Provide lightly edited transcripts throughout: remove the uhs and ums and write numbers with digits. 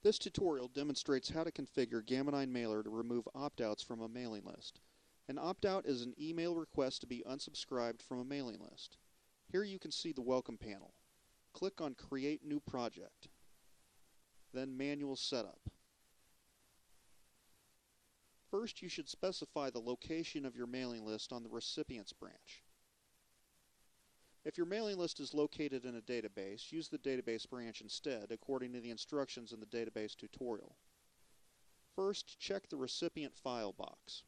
This tutorial demonstrates how to configure Gamma 9 Mailer to remove opt-outs from a mailing list. An opt-out is an email request to be unsubscribed from a mailing list. Here you can see the Welcome panel. Click on Create New Project, then Manual Setup. First, you should specify the location of your mailing list on the Recipients branch. If your mailing list is located in a database, use the database branch instead, according to the instructions in the database tutorial. First, check the recipient file box.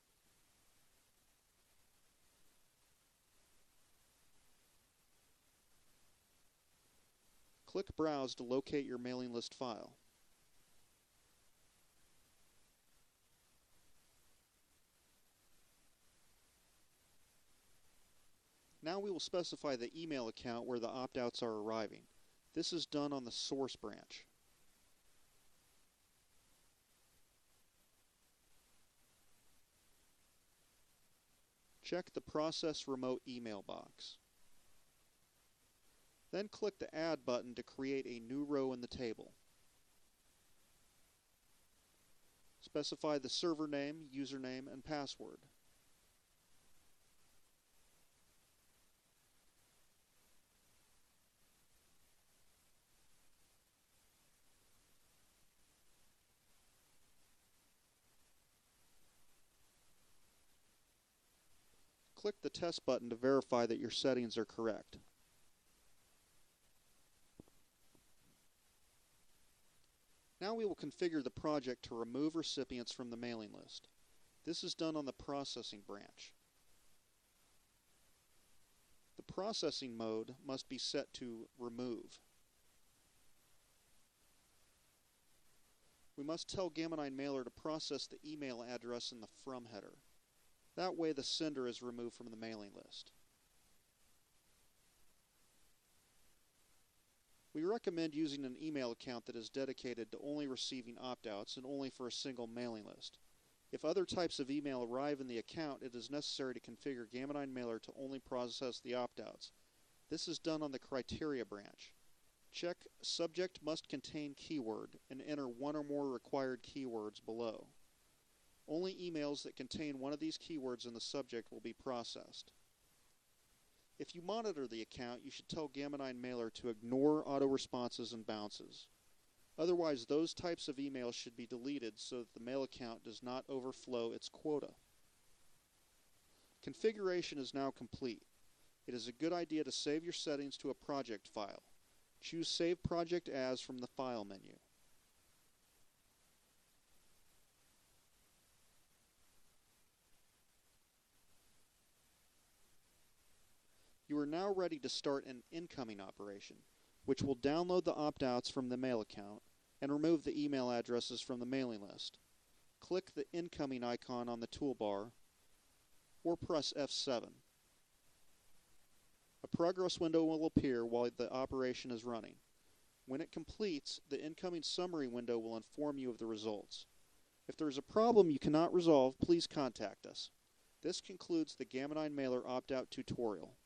Click Browse to locate your mailing list file. Now we will specify the email account where the opt-outs are arriving. This is done on the source branch. Check the Process Remote email box. Then click the Add button to create a new row in the table. Specify the server name, username, and password. Click the Test button to verify that your settings are correct. Now we will configure the project to remove recipients from the mailing list. This is done on the Processing branch. The processing mode must be set to Remove. We must tell Gamma 9 Mailer to process the email address in the From header. That way the sender is removed from the mailing list. We recommend using an email account that is dedicated to only receiving opt-outs and only for a single mailing list. If other types of email arrive in the account, it is necessary to configure Gamma 9 Mailer to only process the opt-outs. This is done on the Criteria branch. Check Subject Must Contain Keyword and enter one or more required keywords below. Only emails that contain one of these keywords in the subject will be processed. If you monitor the account, you should tell Gamma 9 Mailer to ignore auto-responses and bounces. Otherwise, those types of emails should be deleted so that the mail account does not overflow its quota. Configuration is now complete. It is a good idea to save your settings to a project file. Choose Save Project As from the File menu. You are now ready to start an incoming operation, which will download the opt-outs from the mail account and remove the email addresses from the mailing list. Click the incoming icon on the toolbar or press F7. A progress window will appear while the operation is running. When it completes, the incoming summary window will inform you of the results. If there is a problem you cannot resolve, please contact us. This concludes the Gamma 9 Mailer opt-out tutorial.